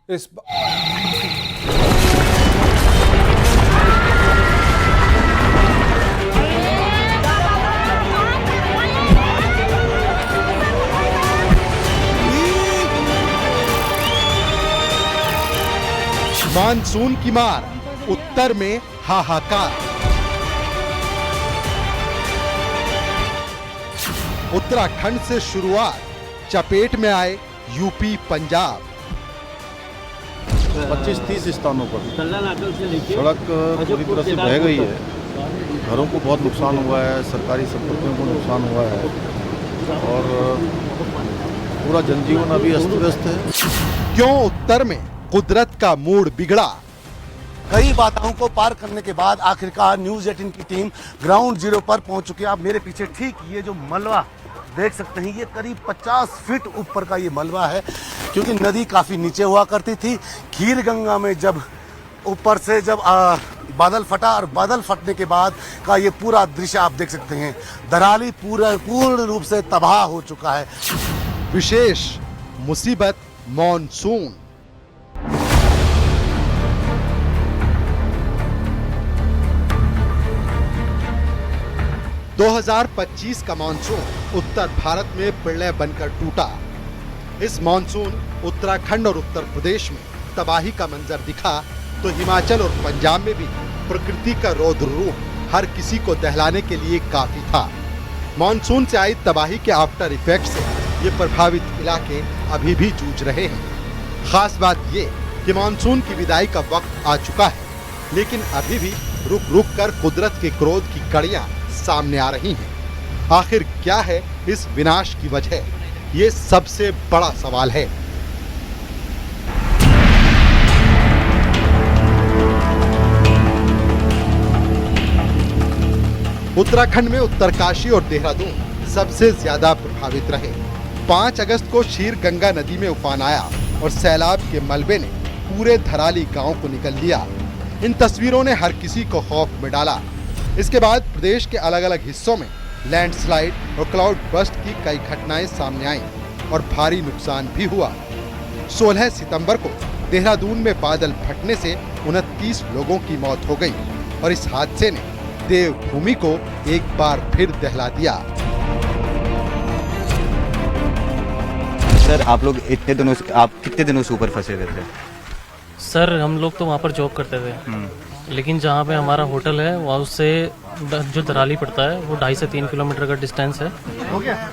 इस मानसून की मार, उत्तर में हाहाकार। उत्तराखंड से शुरुआत, चपेट में आए यूपी पंजाब। 25-30 स्थानों पर सड़क पूरी तरह से बह गई है। घरों को बहुत नुकसान हुआ है, सरकारी संपत्तियों को नुकसान हुआ है और पूरा जनजीवन अभी अस्त व्यस्त है। क्यों उत्तर में कुदरत का मूड बिगड़ा? कई बाधाओं को पार करने के बाद आखिरकार न्यूज 18 की टीम ग्राउंड जीरो पर पहुंच चुकी है। आप मेरे पीछे ठीक ये जो मलबा देख सकते हैं, ये करीब 50 फीट ऊपर का ये मलबा है, क्योंकि नदी काफी नीचे हुआ करती थी। खीर गंगा में जब ऊपर से बादल फटा और बादल फटने के बाद का ये पूरा दृश्य आप देख सकते हैं। दराली पूर्ण रूप से तबाह हो चुका है। विशेष मुसीबत मॉनसून। दो 2025 का मानसून उत्तर भारत में प्रलय बनकर टूटा। इस मानसून उत्तराखंड और उत्तर प्रदेश में तबाही का मंजर दिखा, तो हिमाचल और पंजाब में भी प्रकृति का रौद्र रूप हर किसी को दहलाने के लिए काफी था। मानसून से आई तबाही के आफ्टर इफेक्ट से ये प्रभावित इलाके अभी भी जूझ रहे हैं। खास बात ये कि मानसून की विदाई का वक्त आ चुका है, लेकिन अभी भी रुक रुक कर कुदरत के क्रोध की कड़ियां सामने आ रही हैं। आखिर क्या है इस विनाश की वजह? ये सबसे बड़ा सवाल है। उत्तराखंड में उत्तरकाशी और देहरादून सबसे ज्यादा प्रभावित रहे। 5 अगस्त को शीर गंगा नदी में उफान आया और सैलाब के मलबे ने पूरे धराली गांव को निगल लिया। इन तस्वीरों ने हर किसी को खौफ में डाला। इसके बाद प्रदेश के अलग अलग हिस्सों में लैंडस्लाइड और क्लाउड बस्ट की कई घटनाएं सामने आईं और भारी नुकसान भी हुआ। 16 सितंबर को देहरादून में बादल फटने से 29 लोगों की मौत हो गई और इस हादसे ने देवभूमि को एक बार फिर दहला दिया। सर, आप कितने दिनों से ऊपर फंसे हुए थे? सर, हम लोग तो वहाँ पर जॉब करते थे, लेकिन जहाँ पे हमारा होटल है वहाँ उससे जो दराली पड़ता है वो 2.5 से 3 किलोमीटर का डिस्टेंस है।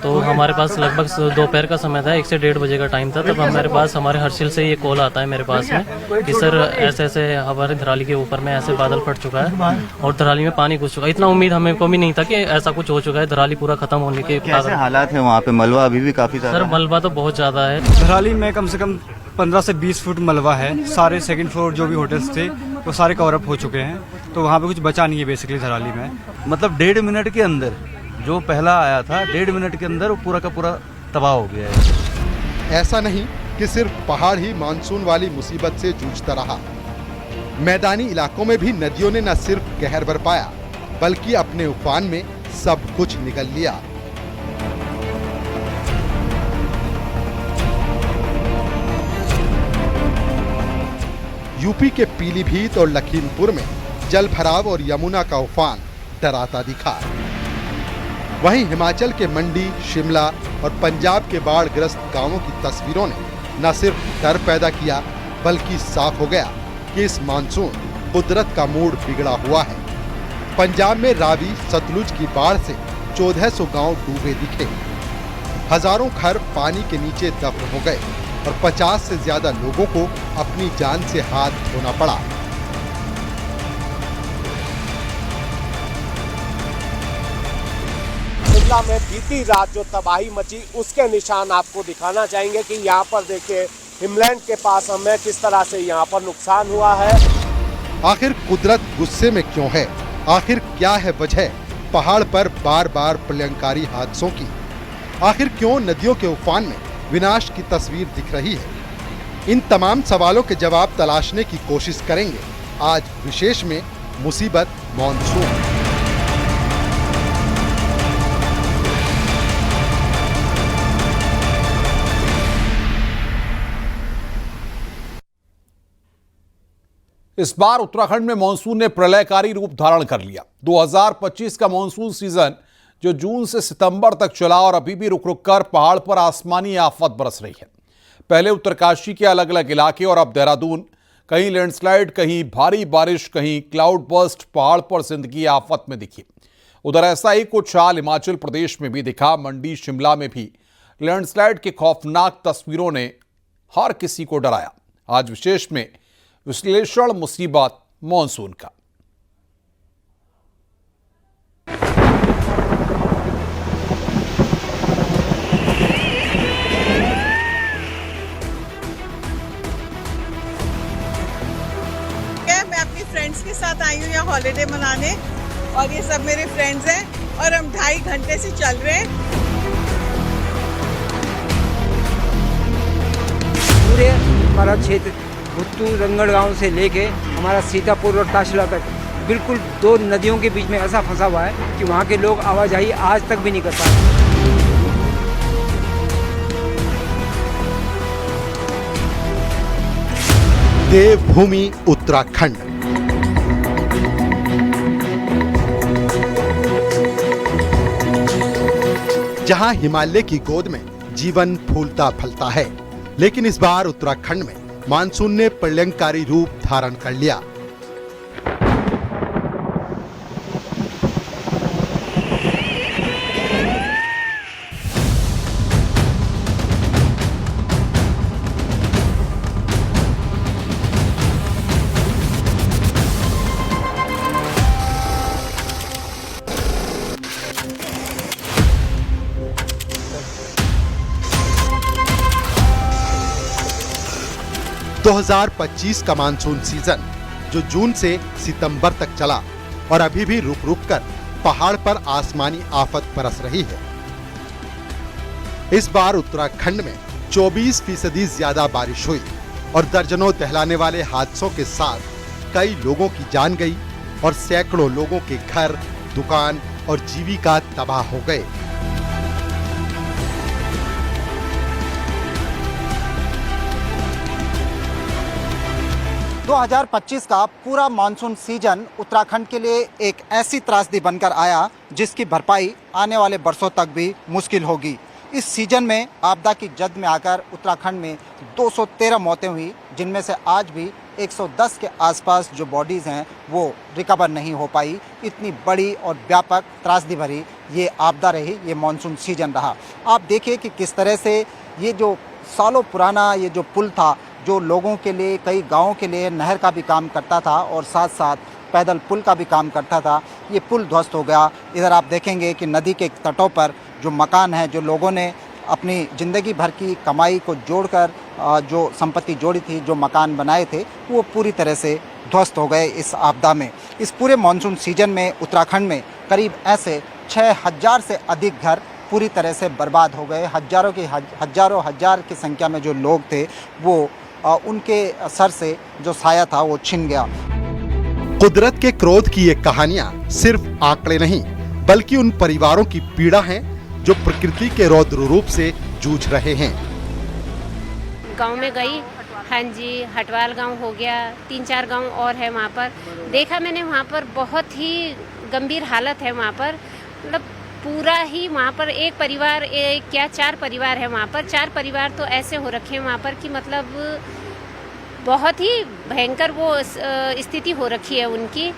तो हमारे पास लगभग दोपहर का समय था, 1 से 1.5 बजे का टाइम था। तब हमारे पास हमारे हर्षिल से ये कॉल आता है मेरे पास में कि सर ऐसे ऐसे हमारे दराली के ऊपर में ऐसे बादल फट चुका है और दराली में पानी घुस चुका है। इतना उम्मीद हमें को भी नहीं था कि ऐसा कुछ हो चुका है। दराली पूरा खत्म होने के कैसे हालात है वहाँ पे? मलबा अभी भी काफी ज्यादा? सर, मलबा तो बहुत ज्यादा है। दराली में कम से कम 15 से 20 फुट मलबा है। सारे सेकंड फ्लोर जो भी होटल्स थे वो सारे कवर अप हो चुके हैं, तो वहाँ पे कुछ बचा नहीं है बेसिकली दराली में। मतलब 1.5 मिनट के अंदर जो पहला आया था, 1.5 मिनट के अंदर वो पूरा का पूरा तबाह हो गया है। ऐसा नहीं कि सिर्फ पहाड़ ही मानसून वाली मुसीबत से जूझता रहा। मैदानी इलाकों में भी नदियों ने न सिर्फ कहर बरपाया, बल्कि अपने उफान में सब कुछ निगल लिया। यूपी के पीलीभीत और लखीमपुर में जल भराव और यमुना का उफान डराता दिखा। वहीं हिमाचल के मंडी, शिमला और पंजाब के बाढ़ग्रस्त गांवों की तस्वीरों ने न सिर्फ डर पैदा किया, बल्कि साफ हो गया कि इस मानसून कुदरत का मूड बिगड़ा हुआ है। पंजाब में रावी सतलुज की बाढ़ से 1400 गांव डूबे दिखे। हजारों घर पानी के नीचे दफन हो गए और 50 से ज्यादा लोगों को अपनी जान से हाथ धोना पड़ा। शिमला में बीती रात जो तबाही मची उसके निशान आपको दिखाना चाहेंगे कि यहाँ पर देखिए हिमलैंड के पास हमें किस तरह से यहाँ पर नुकसान हुआ है। आखिर कुदरत गुस्से में क्यों है? आखिर क्या है वजह पहाड़ पर बार बार प्रलयंकारी हादसों की? आखिर क्यों नदियों के उफान में विनाश की तस्वीर दिख रही है? इन तमाम सवालों के जवाब तलाशने की कोशिश करेंगे आज विशेष में मुसीबत मॉनसून। इस बार उत्तराखंड में मानसून ने प्रलयकारी रूप धारण कर लिया। 2025 का मानसून सीजन जो जून से सितंबर तक चला और अभी भी रुक रुक कर पहाड़ पर आसमानी आफत बरस रही है। पहले उत्तरकाशी के अलग अलग इलाके और अब देहरादून, कहीं लैंडस्लाइड, कहीं भारी बारिश, कहीं क्लाउड बर्स्ट, पहाड़ पर जिंदगी आफत में दिखी। उधर ऐसा ही कुछ हाल हिमाचल प्रदेश में भी दिखा। मंडी, शिमला में भी लैंडस्लाइड के खौफनाक तस्वीरों ने हर किसी को डराया। आज विशेष में विश्लेषण मुसीबत मॉनसून का। मैं अपनी फ्रेंड्स के साथ आई हूँ यहाँ हॉलिडे मनाने और ये सब मेरे फ्रेंड्स हैं और हम 2.5 घंटे से चल रहे हैं। पूरे हमारा क्षेत्र भुत्तू रंगड़ गांव से लेके हमारा सीतापुर और ताशला तक बिल्कुल 2 नदियों के बीच में ऐसा फंसा हुआ है कि वहाँ के लोग आवाजाही आज तक भी नहीं कर पाए। देवभूमि उत्तराखंड। जहां हिमालय की गोद में जीवन फूलता फलता है, लेकिन इस बार उत्तराखंड में मानसून ने प्रलयंकारी रूप धारण कर लिया। दो 2025 का मानसून सीजन जो जून से सितंबर तक चला और अभी भी रुक रुक कर पहाड़ पर आसमानी आफत बरस रही है। इस बार उत्तराखंड में 24% ज्यादा बारिश हुई और दर्जनों दहलाने वाले हादसों के साथ कई लोगों की जान गई और सैकड़ों लोगों के घर, दुकान और जीविका तबाह हो गए। दो 2025 का पूरा मानसून सीजन उत्तराखंड के लिए एक ऐसी त्रासदी बनकर आया जिसकी भरपाई आने वाले बरसों तक भी मुश्किल होगी। इस सीजन में आपदा की जद में आकर उत्तराखंड में 213 मौतें हुई, जिनमें से आज भी 110 के आसपास जो बॉडीज़ हैं वो रिकवर नहीं हो पाई। इतनी बड़ी और व्यापक त्रासदी भरी ये आपदा रही, ये मानसून सीजन रहा। आप देखिए कि किस तरह से ये जो सालों पुराना ये जो पुल था, जो लोगों के लिए, कई गांवों के लिए नहर का भी काम करता था और साथ साथ पैदल पुल का भी काम करता था, ये पुल ध्वस्त हो गया। इधर आप देखेंगे कि नदी के तटों पर जो मकान हैं, जो लोगों ने अपनी ज़िंदगी भर की कमाई को जोड़कर जो संपत्ति जोड़ी थी, जो मकान बनाए थे, वो पूरी तरह से ध्वस्त हो गए इस आपदा में। इस पूरे मानसून सीजन में उत्तराखंड में करीब ऐसे 6000 से अधिक घर पूरी तरह से बर्बाद हो गए। हजारों हजार की संख्या में जो लोग थे वो उनके सर से जो साया था वो छिन गया। कुदरत के क्रोध की ये कहानियां सिर्फ आंकड़े नहीं, बल्कि उन परिवारों की पीड़ा है जो प्रकृति के रौद्र रूप से जूझ रहे हैं। गांव में गई, हाँ जी, हटवाल गांव हो गया, 3-4 गांव और है वहाँ पर। देखा मैंने, वहाँ पर बहुत ही गंभीर हालत है। वहाँ पर मतलब पूरा ही वहाँ पर एक परिवार, एक क्या 4 परिवार है वहाँ पर। 4 परिवार तो ऐसे हो रखे हैं वहाँ पर कि मतलब बहुत ही भयंकर वो स्थिति हो रखी है उनकी।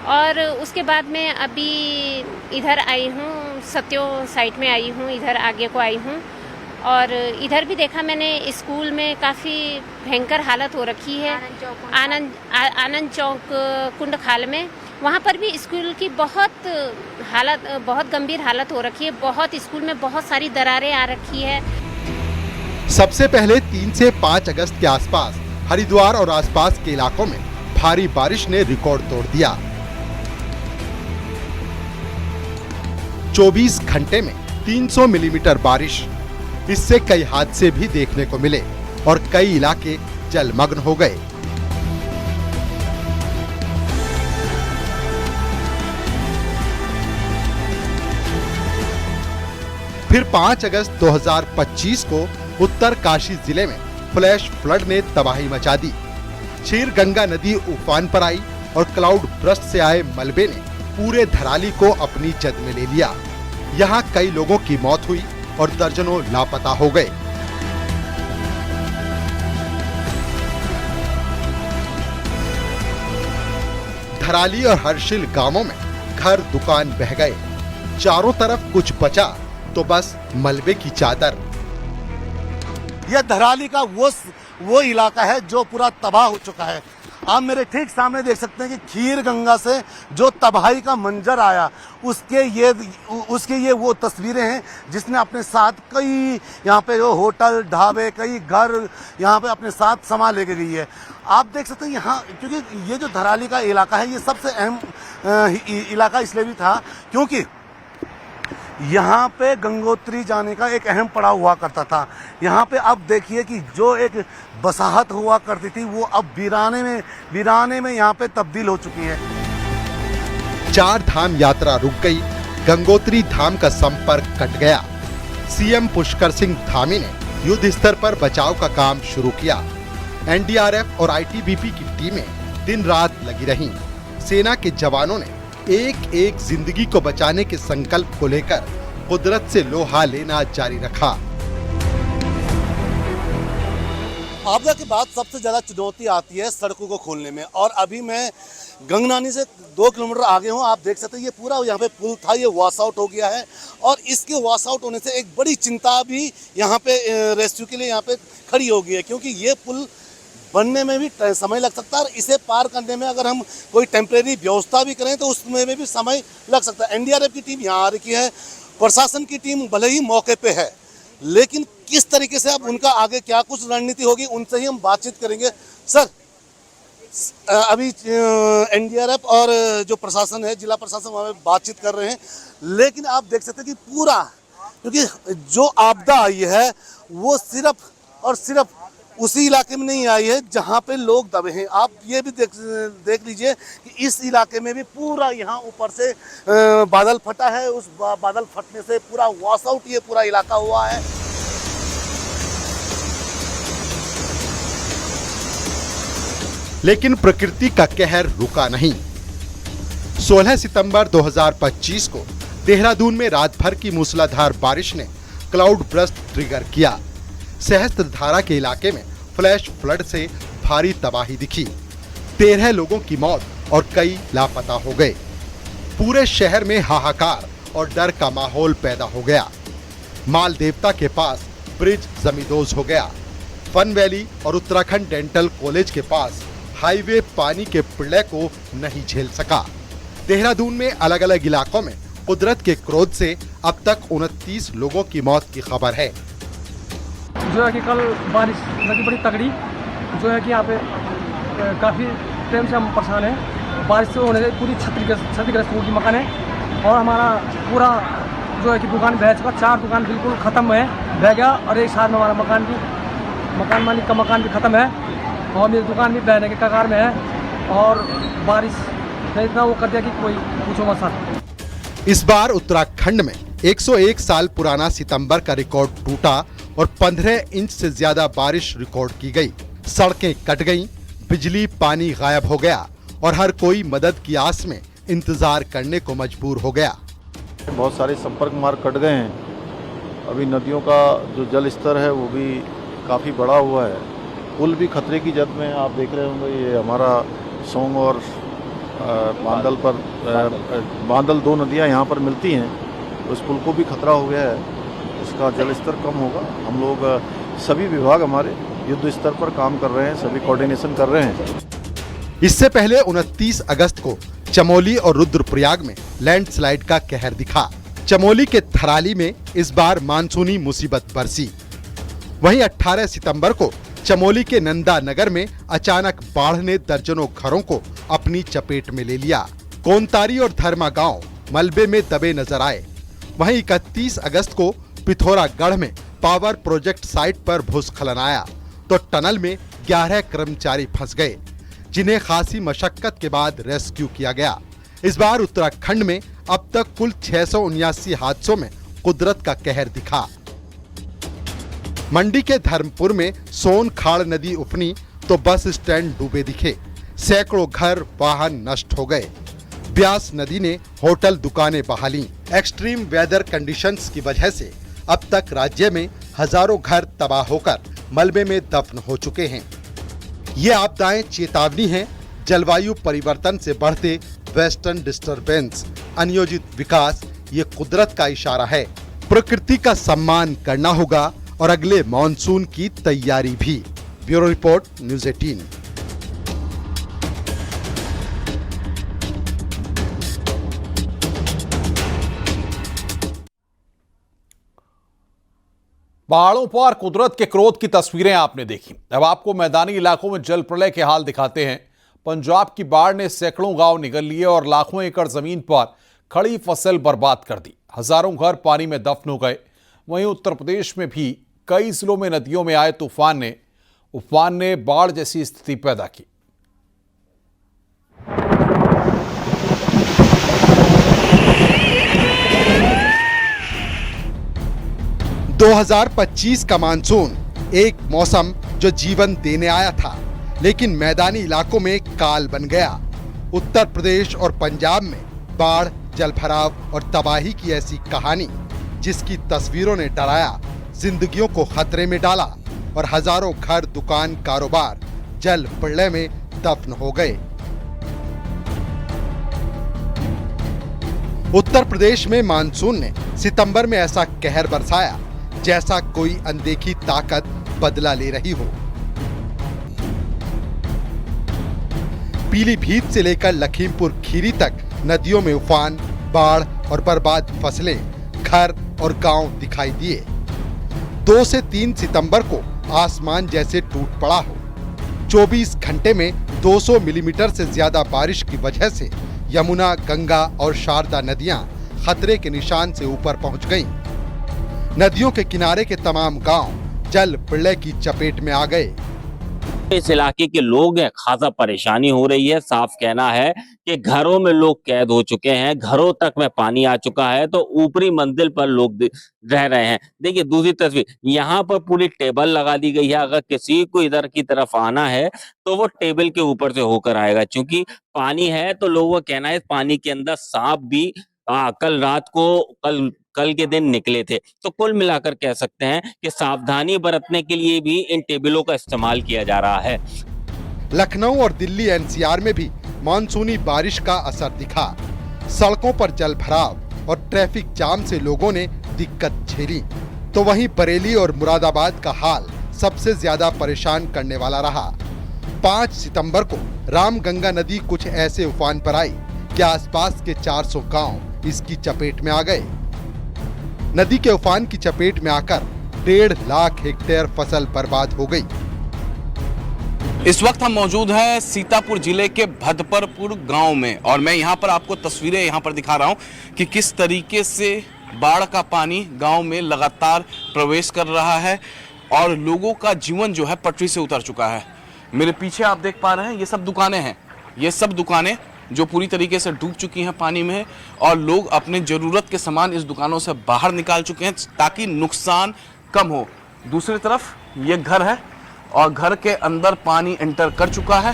और उसके बाद में अभी इधर आई हूँ, सत्यो साइट में आई हूँ, इधर आगे को आई हूँ। और इधर भी देखा मैंने, स्कूल में काफ़ी भयंकर हालत हो रखी है। आनंद चौक कुंड खाल में, वहाँ पर भी स्कूल की बहुत गंभीर हालत हो रखी है। बहुत स्कूल में बहुत सारी दरारें आ रखी है। सबसे पहले 3 से 5 अगस्त के आसपास हरिद्वार और आसपास के इलाकों में भारी बारिश ने रिकॉर्ड तोड़ दिया। 24 घंटे में 300 मिलीमीटर बारिश। इससे कई हादसे भी देखने को मिले और कई इलाके जलमग्न हो गए। फिर 5 अगस्त 2025 को उत्तरकाशी जिले में फ्लैश फ्लड ने तबाही मचा दी। क्षीर गंगा नदी उफान पर आई और क्लाउड बर्स्ट से आए मलबे ने पूरे धराली को अपनी जद में ले लिया। यहाँ कई लोगों की मौत हुई और दर्जनों लापता हो गए। धराली और हर्षिल गांवों में घर दुकान बह गए। चारों तरफ कुछ बचा तो बस मलबे की चादर। यह धराली का वो इलाका है जो पूरा तबाह हो चुका है। आप मेरे ठीक सामने देख सकते हैं कि खीर गंगा से जो तबाही का मंजर आया उसके ये वो तस्वीरें हैं जिसने अपने साथ कई यहाँ पे जो होटल ढाबे कई घर यहाँ पे अपने साथ समा लेके गई है। आप देख सकते हैं यहाँ, क्योंकि ये जो धराली का इलाका है ये सबसे अहम इलाका इसलिए भी था क्योंकि यहाँ पे गंगोत्री जाने का एक अहम पड़ाव हुआ करता था। यहाँ पे अब देखिए कि जो एक बसाहत हुआ करती थी वो अब वीराने में यहाँ पे तब्दील हो चुकी है। 4 धाम यात्रा रुक गई, गंगोत्री धाम का संपर्क कट गया। सीएम पुष्कर सिंह धामी ने युद्ध स्तर पर बचाव का काम शुरू किया। एनडीआरएफ और आईटीबीपी की टीमें दिन रात लगी रहीं। सेना के जवानों ने एक एक जिंदगी को बचाने के संकल्प को लेकर कुदरत से लोहा लेना जारी रखा। आपदा के बाद सबसे ज्यादा चुनौती आती है सड़कों को खोलने में, और अभी मैं गंगनानी से 2 किलोमीटर आगे हूँ। आप देख सकते हैं ये पूरा यहाँ पे पुल था, ये वॉश आउट हो गया है, और इसके वॉश आउट होने से एक बड़ी चिंता भी यहाँ पे रेस्क्यू के लिए यहाँ पे खड़ी हो गई है, क्योंकि ये पुल बनने में भी समय लग सकता है और इसे पार करने में अगर हम कोई टेम्परेरी व्यवस्था भी करें तो उसमें भी समय लग सकता है। एनडीआरएफ की टीम यहाँ आ रही है, प्रशासन की टीम भले ही मौके पे है, लेकिन किस तरीके से अब उनका आगे क्या कुछ रणनीति होगी उनसे ही हम बातचीत करेंगे। सर, अभी एनडीआरएफ और जो प्रशासन है, जिला प्रशासन, वहाँ पे बातचीत कर रहे हैं, लेकिन आप देख सकते हैं कि पूरा, क्योंकि जो आपदा आई है वो सिर्फ और सिर्फ उसी इलाके में नहीं आई है जहाँ पे लोग दबे हैं। आप ये भी देख लीजिए कि इस इलाके में भी पूरा यहाँ ऊपर से बादल फटा है, उस बादल फटने से पूरा वॉश आउट ये पूरा इलाका हुआ है। लेकिन प्रकृति का कहर रुका नहीं। 16 सितंबर 2025 को देहरादून में रात भर की मूसलाधार बारिश ने क्लाउड बर्स्ट ट्रिगर किया। सहस्त्रधारा के इलाके में फ्लैश फ्लड से भारी तबाही दिखी। 13 लोगों की मौत और कई लापता हो गए। पूरे शहर में हाहाकार और डर का माहौल पैदा हो गया। माल देवता के पास ब्रिज जमींदोज हो गया। फन वैली और उत्तराखंड डेंटल कॉलेज के पास हाईवे पानी के प्रलय को नहीं झेल सका। देहरादून में अलग अलग इलाकों में कुदरत के क्रोध से अब तक 29 लोगों की मौत की खबर है। जो है कि कल बारिश लगी बड़ी तगड़ी, जो है कि यहाँ पे काफ़ी टाइम से हम परेशान हैं। बारिश से होने से पूरी क्षतिग्रस्त हो गई मकान है, और हमारा पूरा जो है कि दुकान बह चुका। 4 दुकान बिल्कुल ख़त्म है, बह गया, और एक साथ में हमारा मकान मालिक का मकान भी ख़त्म है, और मेरी दुकान भी बहने के कगार में है। और बारिश ने इतना वो कर दिया कि कोई पूछो मत सर। इस बार उत्तराखंड में 101 साल पुराना सितंबर का रिकॉर्ड टूटा और 15 इंच से ज्यादा बारिश रिकॉर्ड की गई। सड़कें कट गईं, बिजली पानी गायब हो गया और हर कोई मदद की आस में इंतजार करने को मजबूर हो गया। बहुत सारे संपर्क मार्ग कट गए हैं। अभी नदियों का जो जल स्तर है वो भी काफ़ी बढ़ा हुआ है। पुल भी खतरे की जद में, आप देख रहे होंगे ये हमारा सोंग और बांदल पर बांदल 2 नदियाँ यहाँ पर मिलती हैं, उस पुल को भी खतरा हो गया है। उसका जल स्तर कम होगा। हम लोग सभी विभाग हमारे युद्ध स्तर पर काम कर रहे हैं, सभी कोऑर्डिनेशन कर रहे हैं। इससे पहले 29 अगस्त को चमोली और रुद्रप्रयाग में लैंडस्लाइड का कहर दिखा। चमोली के थराली में इस बार मानसूनी मुसीबत बरसी। वहीं 18 सितंबर को चमोली के नंदा नगर में अचानक बाढ़ ने दर्जनों घरों को अपनी चपेट में ले लिया। कोनतारी और धर्मा गांव मलबे में दबे नजर आए। वहीं 31 अगस्त को पिथौरागढ़ में पावर प्रोजेक्ट साइट पर भूस्खलन आया तो टनल में 11 कर्मचारी फंस गए, जिन्हें खासी मशक्कत के बाद रेस्क्यू किया गया। इस बार उत्तराखंड में अब तक कुल 679 हादसों में कुदरत का कहर दिखा। मंडी के धर्मपुर में सोन खाड़ नदी उफनी तो बस स्टैंड डूबे दिखे, सैकड़ों घर वाहन नष्ट हो गए। ब्यास नदी ने होटल दुकानें बहा लीं। एक्सट्रीम वेदर कंडीशंस की वजह से अब तक राज्य में हजारों घर तबाह होकर मलबे में दफन हो चुके हैं। ये आपदाएं चेतावनी है जलवायु परिवर्तन से बढ़ते वेस्टर्न डिस्टरबेंस, अनियोजित विकास, ये कुदरत का इशारा है। प्रकृति का सम्मान करना होगा और अगले मॉनसून की तैयारी भी। Bureau report, news 18। पहाड़ों पर कुदरत के क्रोध की तस्वीरें आपने देखी। अब आपको मैदानी इलाकों में जल प्रलय के हाल दिखाते हैं। पंजाब की बाढ़ ने सैकड़ों गांव निगल लिए और लाखों एकड़ जमीन पर खड़ी फसल बर्बाद कर दी। हजारों घर पानी में दफन हो गए। वहीं उत्तर प्रदेश में भी कई जिलों में नदियों में आए तूफान ने बाढ़ जैसी स्थिति पैदा की। दो 2025 का मानसून एक मौसम जो जीवन देने आया था, लेकिन मैदानी इलाकों में काल बन गया। उत्तर प्रदेश और पंजाब में बाढ़, जलभराव और तबाही की ऐसी कहानी जिसकी तस्वीरों ने डराया, जिंदगियों को खतरे में डाला और हजारों घर, दुकान, कारोबार जल प्रलय में दफन हो गए। उत्तर प्रदेश में मानसून ने सितंबर में ऐसा कहर बरसाया जैसा कोई अनदेखी ताकत बदला ले रही हो। पीलीभीत से लेकर लखीमपुर खीरी तक नदियों में उफान, बाढ़ और बर्बाद फसलें, घर और गांव दिखाई दिए। 2 से 3 सितंबर को आसमान जैसे टूट पड़ा हो। 24 घंटे में 200 मिलीमीटर से ज्यादा बारिश की वजह से यमुना, गंगा और शारदा नदियां खतरे के निशान से ऊपर पहुंच गईं। नदियों के किनारे के तमाम गांव जल प्रलय की चपेट में आ गए। इस इलाके के लोग हैं, खासा परेशानी हो रही है। साफ कहना है कि घरों में लोग कैद हो चुके हैं, घरों तक में पानी आ चुका है, तो ऊपरी मंजिल पर लोग रह रहे हैं। देखिए दूसरी तस्वीर, यहाँ पर पूरी टेबल लगा दी गई है। अगर किसी को इधर की तरफ आना है तो वो टेबल के ऊपर से होकर आएगा, क्योंकि पानी है। तो लोगों का कहना है पानी के अंदर सांप भी कल रात को कल के दिन निकले थे। तो कुल मिलाकर कह सकते हैं कि सावधानी बरतने के लिए भी इन टेबलों का इस्तेमाल किया जा रहा है। लखनऊ और दिल्ली एनसीआर में भी मानसूनी बारिश का असर दिखा। सड़कों पर जल भराव और ट्रैफिक जाम से लोगों ने दिक्कत झेली। तो वहीं बरेली और मुरादाबाद का हाल सबसे ज्यादा परेशान करने वाला रहा। 5 सितंबर को रामगंगा नदी कुछ ऐसे उफान पर आई कि आसपास के 400 गांव इसकी चपेट में आ गए। नदी के उफान की चपेट में आकर 1.5 लाख हेक्टेयर फसल बर्बाद हो गई। इस वक्त हम मौजूद हैं सीतापुर जिले के भदपरपुर गांव में और मैं यहां पर आपको तस्वीरें यहां पर दिखा रहा हूं कि किस तरीके से बाढ़ का पानी गांव में लगातार प्रवेश कर रहा है और लोगों का जीवन जो है पटरी से उतर चुका है। मेरे पीछे आप देख पा रहे हैं ये सब दुकानें हैं, ये सब दुकानें जो पूरी तरीके से डूब चुकी हैं पानी में और लोग अपने ज़रूरत के सामान इस दुकानों से बाहर निकाल चुके हैं ताकि नुकसान कम हो। दूसरी तरफ ये घर है और घर के अंदर पानी एंटर कर चुका है।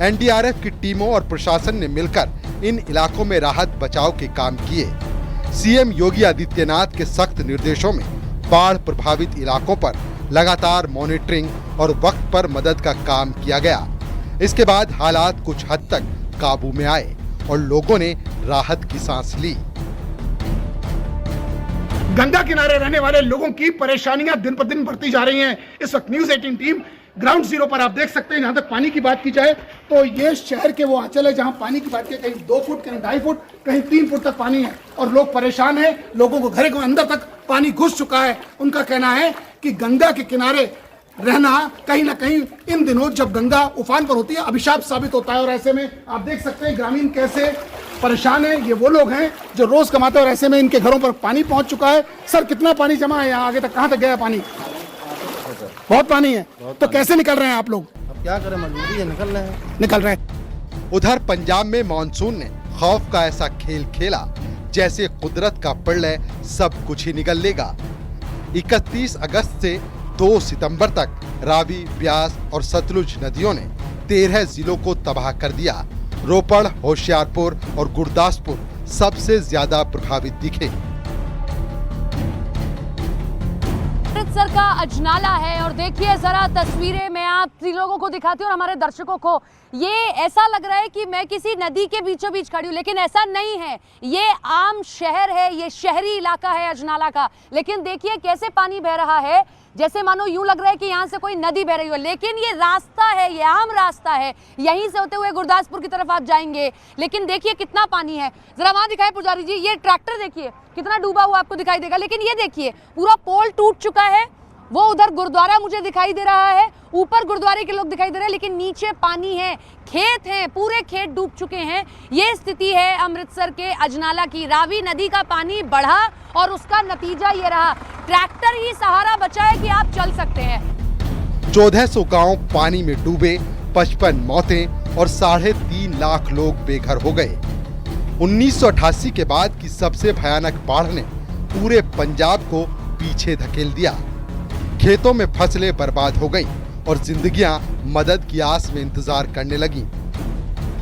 एनडीआरएफ की टीमों और प्रशासन ने मिलकर इन इलाकों में राहत बचाव के काम किए। सीएम योगी आदित्यनाथ के सख्त निर्देशों में बाढ़ प्रभावित इलाकों पर लगातार मॉनिटरिंग और वक्त पर मदद का काम किया गया। इसके बाद हालात कुछ हद तक काबू में आए और लोगों ने राहत की सांस ली। गंगा किनारे रहने वाले लोगों की परेशानियां दिन पर दिन बढ़ती जा रही हैं। इस वक्त न्यूज़ 18 टीम ग्राउंड जीरो पर आप देख सकते हैं। जहां तक पानी की बात की जाए तो ये शहर के वो आंचल है जहां पानी की बात की कहीं 2 फुट, कहीं 2.5 फुट, कहीं 3 फुट तक पानी है और लोग परेशान हैं। लोगों को घर के अंदर तक पानी घुस चुका है। उनका कहना है कि गंगा के किनारे रहना कहीं ना कहीं इन दिनों जब गंगा उफान पर होती है अभिशाप साबित होता है। और ऐसे में आप देख सकते हैं ग्रामीण कैसे परेशान है। ये वो लोग हैं जो रोज कमाते हैं और ऐसे में इनके घरों पर पानी पहुंच चुका है। सर कितना पानी जमा है यहाँ आगे तक, कहाँ तक गया पानी? बहुत पानी है। तो कैसे निकल रहे हैं आप लोग? अब क्या करें, मजबूरी है, निकल रहे हैं। उधर पंजाब में मानसून ने खौफ का ऐसा खेल खेला जैसे कुदरत का प्रलय सब कुछ ही निगल लेगा। 31 अगस्त से 2 सितंबर तक रावी, ब्यास और सतलुज नदियों ने 13 जिलों को तबाह कर दिया। रोपड़, होशियारपुर और गुरदासपुर सबसे ज्यादा प्रभावित दिखे। अमृतसर का अजनाला है और देखिए जरा तस्वीरें मैं आप लोगों को दिखाती हूँ और हमारे दर्शकों को। ये ऐसा लग रहा है कि मैं किसी नदी के बीचों बीच खड़ी हूँ, लेकिन ऐसा नहीं है। ये आम शहर है, ये शहरी इलाका है अजनाला का। लेकिन देखिए कैसे पानी बह रहा है, जैसे मानो यूं लग रहा है कि यहाँ से कोई नदी बह रही हो, लेकिन ये रास्ता है, ये आम रास्ता है। यहीं से होते हुए गुरदासपुर की तरफ आप जाएंगे, लेकिन देखिए कितना पानी है। जरा वहां दिखाए पुजारी जी, ये ट्रैक्टर देखिए कितना डूबा हुआ आपको दिखाई देगा। लेकिन ये देखिए पूरा पोल टूट चुका है। वो उधर गुरुद्वारा मुझे दिखाई दे रहा है, ऊपर गुरुद्वारे के लोग दिखाई दे रहे हैं, लेकिन नीचे पानी है, खेत हैं, पूरे खेत डूब चुके हैं। ये स्थिति है अमृतसर के अजनाला की। रावी नदी का पानी बढ़ा और उसका नतीजा ये रहा, ट्रैक्टर ही सहारा बचा है कि आप चल सकते हैं। 1400 गांव पानी में डूबे, 55 मौतें और 3.5 लाख लोग बेघर हो गए। 1988 के बाद की सबसे भयानक बाढ़ ने पूरे पंजाब को पीछे धकेल दिया। खेतों में फसलें बर्बाद हो गईं और जिंदगियां मदद की आस में इंतजार करने लगीं।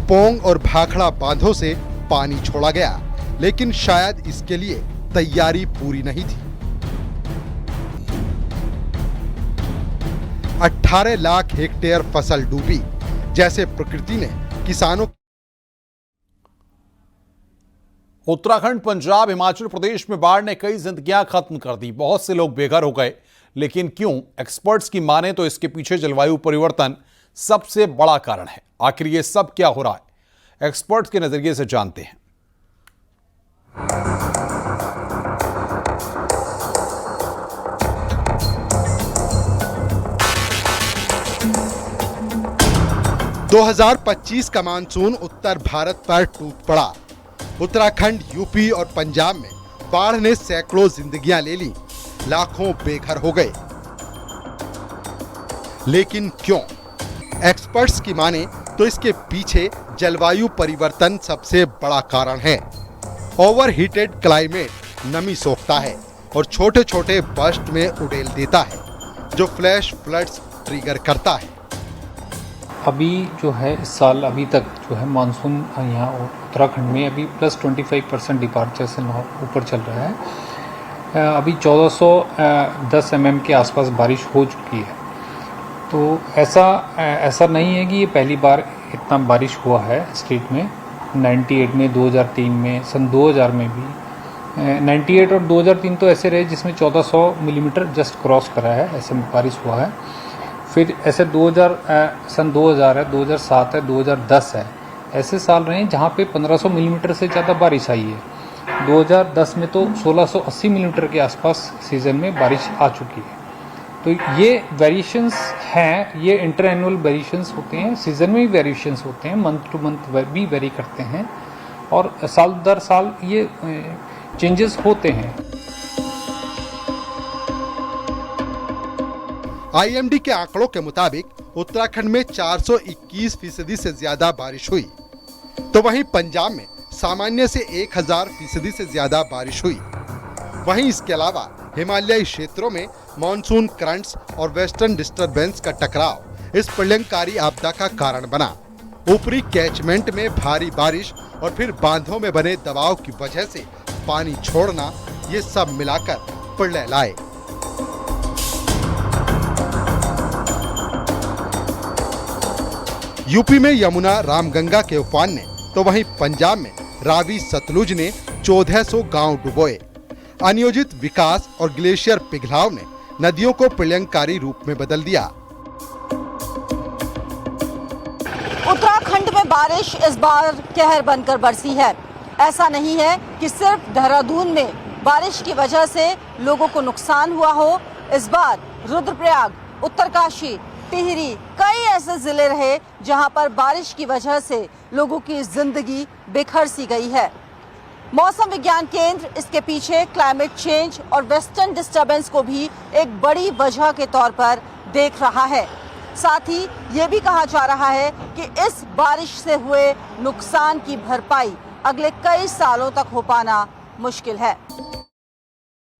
पोंग और भाखड़ा बांधों से पानी छोड़ा गया, लेकिन शायद इसके लिए तैयारी पूरी नहीं थी। 18 लाख हेक्टेयर फसल डूबी। जैसे प्रकृति ने किसानों। उत्तराखंड, पंजाब, हिमाचल प्रदेश में बाढ़ ने कई जिंदगियां खत्म कर दी। बहुत से लोग बेघर हो गए, लेकिन क्यों? एक्सपर्ट्स की माने तो इसके पीछे जलवायु परिवर्तन सबसे बड़ा कारण है। आखिर ये सब क्या हो रहा है, एक्सपर्ट्स के नजरिए से जानते हैं। – 2025 का मानसून उत्तर भारत पर टूट पड़ा। उत्तराखंड, यूपी और पंजाब में बाढ़ ने सैकड़ों जिंदगियां ले ली, लाखों बेघर हो गए। लेकिन क्यों? एक्सपर्ट्स की माने तो इसके पीछे जलवायु परिवर्तन सबसे बड़ा कारण है। ओवरहीटेड क्लाइमेट नमी सोखता है और छोटे छोटे बर्स्ट में उड़ेल देता है, जो फ्लैश फ्लड्स ट्रिगर करता है। अभी जो है इस साल अभी तक जो है मानसून यहाँ उत्तराखंड में अभी +25% डिपार्चर से ऊपर चल रहा है। अभी 1410 mm के आसपास बारिश हो चुकी है। तो ऐसा नहीं है कि ये पहली बार इतना बारिश हुआ है स्टेट में। 98 में, 2003 में, सन 2000 में भी 98 और 2003 तो ऐसे रहे जिसमें 1400 मिलीमीटर जस्ट क्रॉस करा है, ऐसे बारिश हुआ है। फिर ऐसे 2000 सन 2000 है, 2007 है, 2010 है, ऐसे साल रहे हैं जहाँ पे 1500 मिलीमीटर से ज़्यादा बारिश आई है। 2010 में तो 1680 मिलीमीटर के आसपास सीज़न में बारिश आ चुकी है। तो ये वेरिएशंस हैं, ये इंटर एनुअल वेरिएशंस होते हैं, सीज़न में भी वेरिएशंस होते हैं, मंथ टू मंथ भी वेरी करते हैं और साल दर साल ये चेंजेस होते हैं। आईएमडी के आंकड़ों के मुताबिक उत्तराखंड में 421% से ज्यादा बारिश हुई, तो वहीं पंजाब में सामान्य से 1000% से ज्यादा बारिश हुई। वहीं इसके अलावा हिमालयी क्षेत्रों में मॉनसून करंट्स और वेस्टर्न डिस्टरबेंस का टकराव इस प्रलयंकारी आपदा का कारण बना। ऊपरी कैचमेंट में भारी बारिश और फिर बांधों में बने दबाव की वजह से पानी छोड़ना, ये सब मिलाकर प्रलय लाए। यूपी में यमुना, रामगंगा के उफान ने, तो वहीं पंजाब में रावी, सतलुज ने 1400 गांव डुबोए। अनियोजित विकास और ग्लेशियर पिघलाव ने नदियों को प्रलयंकारी रूप में बदल दिया। उत्तराखंड में बारिश इस बार कहर बनकर बरसी है। ऐसा नहीं है कि सिर्फ देहरादून में बारिश की वजह से लोगों को नुकसान हुआ हो। इस बार रुद्रप्रयाग, उत्तरकाशी, टिहरी कई ऐसे जिले रहे जहां पर बारिश की वजह से लोगों की जिंदगी बिखर सी गई है। मौसम विज्ञान केंद्र इसके पीछे क्लाइमेट चेंज और वेस्टर्न डिस्टर्बेंस को भी एक बड़ी वजह के तौर पर देख रहा है। साथ ही ये भी कहा जा रहा है कि इस बारिश से हुए नुकसान की भरपाई अगले कई सालों तक हो पाना मुश्किल है।